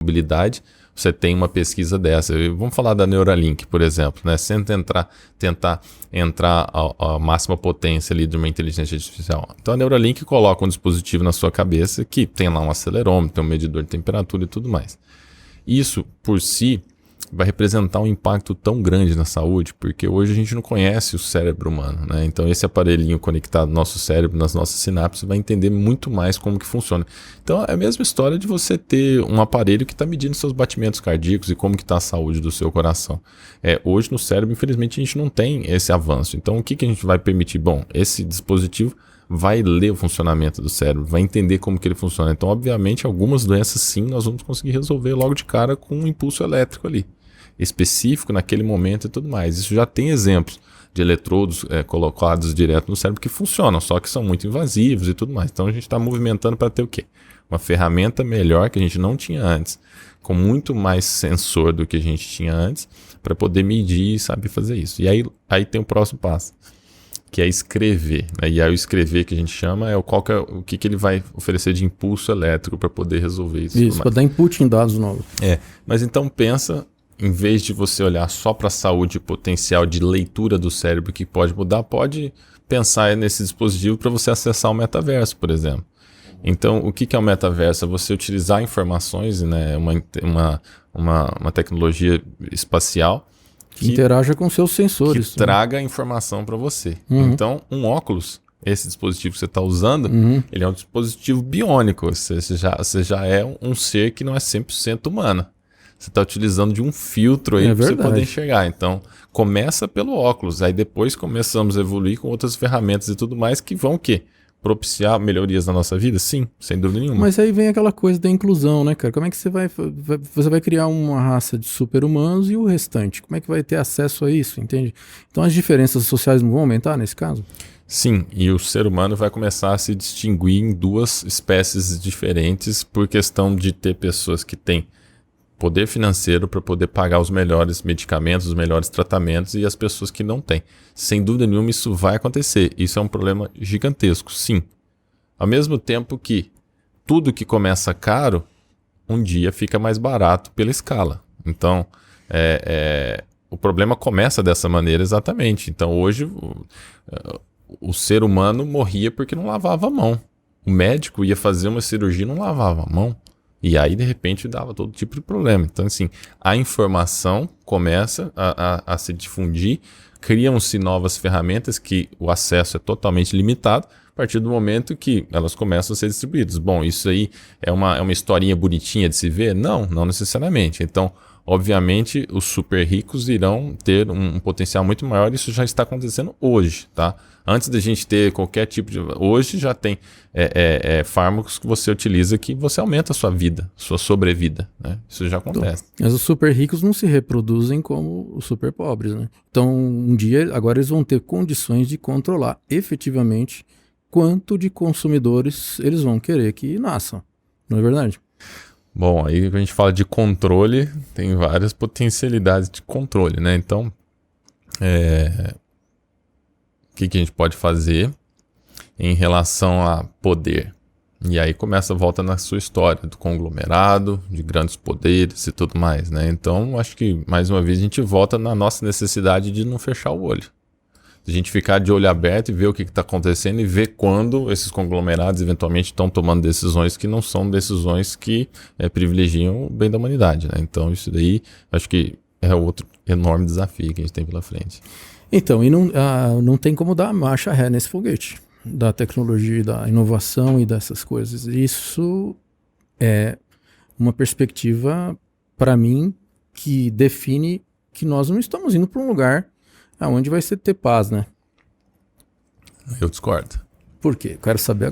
mobilidade, você tem uma pesquisa dessa. Vamos falar da Neuralink, por exemplo, né? Sem tentar entrar à máxima potência ali de uma inteligência artificial. Então a Neuralink coloca um dispositivo na sua cabeça que tem lá um acelerômetro, tem um medidor de temperatura e tudo mais. Isso, por si, vai representar um impacto tão grande na saúde, porque hoje a gente não conhece o cérebro humano, né? Então esse aparelhinho conectado no nosso cérebro, nas nossas sinapses, vai entender muito mais como que funciona. Então é a mesma história de você ter um aparelho que está medindo seus batimentos cardíacos e como que está a saúde do seu coração. Hoje no cérebro, infelizmente, a gente não tem esse avanço. Então o que a gente vai permitir? Bom, esse dispositivo vai ler o funcionamento do cérebro, vai entender como que ele funciona. Então, obviamente, algumas doenças sim, nós vamos conseguir resolver logo de cara com um impulso elétrico ali, específico naquele momento e tudo mais. Isso já tem exemplos de eletrodos colocados direto no cérebro que funcionam, só que são muito invasivos e tudo mais. Então a gente está movimentando para ter o quê? Uma ferramenta melhor que a gente não tinha antes, com muito mais sensor do que a gente tinha antes, para poder medir e saber fazer isso. E aí tem o próximo passo, que é escrever, né? E aí o escrever que a gente chama é o que ele vai oferecer de impulso elétrico para poder resolver isso. Isso, para dar input em dados novos. Mas então pensa, em vez de você olhar só para a saúde potencial de leitura do cérebro que pode mudar, pode pensar nesse dispositivo para você acessar o metaverso, por exemplo. Então, o que é o metaverso? É você utilizar informações, né, uma tecnologia espacial que interaja com seus sensores. Que traga informação para você. Então, um óculos, esse dispositivo que você está usando, ele é um dispositivo biônico. Você já é um ser que não é 100% humano. Você está utilizando de um filtro aí para você poder enxergar. Então, começa pelo óculos. Aí depois começamos a evoluir com outras ferramentas e tudo mais que vão o quê? Propiciar melhorias na nossa vida? Sim, sem dúvida nenhuma. Mas aí vem aquela coisa da inclusão, né, cara? Como é que você vai criar uma raça de super-humanos e o restante? Como é que vai ter acesso a isso, entende? Então as diferenças sociais não vão aumentar nesse caso? Sim, e o ser humano vai começar a se distinguir em duas espécies diferentes por questão de ter pessoas que têm poder financeiro para poder pagar os melhores medicamentos, os melhores tratamentos e as pessoas que não têm. Sem dúvida nenhuma isso vai acontecer. Isso é um problema gigantesco, sim. Ao mesmo tempo que tudo que começa caro, um dia fica mais barato pela escala. Então, o problema começa dessa maneira exatamente. Então, hoje, o ser humano morria porque não lavava a mão. O médico ia fazer uma cirurgia e não lavava a mão. E aí, de repente, dava todo tipo de problema. Então, assim, a informação começa a se difundir, criam-se novas ferramentas que o acesso é totalmente limitado a partir do momento que elas começam a ser distribuídas. Bom, isso aí é uma historinha bonitinha de se ver? Não necessariamente. Então, obviamente, os super ricos irão ter um potencial muito maior. Isso já está acontecendo hoje, tá? Antes da gente ter qualquer tipo de... Hoje já tem fármacos que você utiliza que você aumenta a sua vida, sua sobrevida, né? Isso já acontece. Mas os super ricos não se reproduzem como os super pobres, né? Então, um dia, agora eles vão ter condições de controlar efetivamente quanto de consumidores eles vão querer que nasçam. Não é verdade? Bom, aí a gente fala de controle, tem várias potencialidades de controle, né? Então, o que a gente pode fazer em relação a poder? E aí volta na sua história do conglomerado, de grandes poderes e tudo mais, né? Então, acho que, mais uma vez, a gente volta na nossa necessidade de não fechar o olho. A gente ficar de olho aberto e ver o que está acontecendo e ver quando esses conglomerados eventualmente estão tomando decisões que não são decisões que privilegiam o bem da humanidade, né? Então isso daí acho que é outro enorme desafio que a gente tem pela frente. Então, e não tem como dar marcha ré nesse foguete da tecnologia, da inovação e dessas coisas. Isso é uma perspectiva, para mim, que define que nós não estamos indo para um lugar onde vai ter paz, né? Eu discordo. Por quê? Quero saber agora.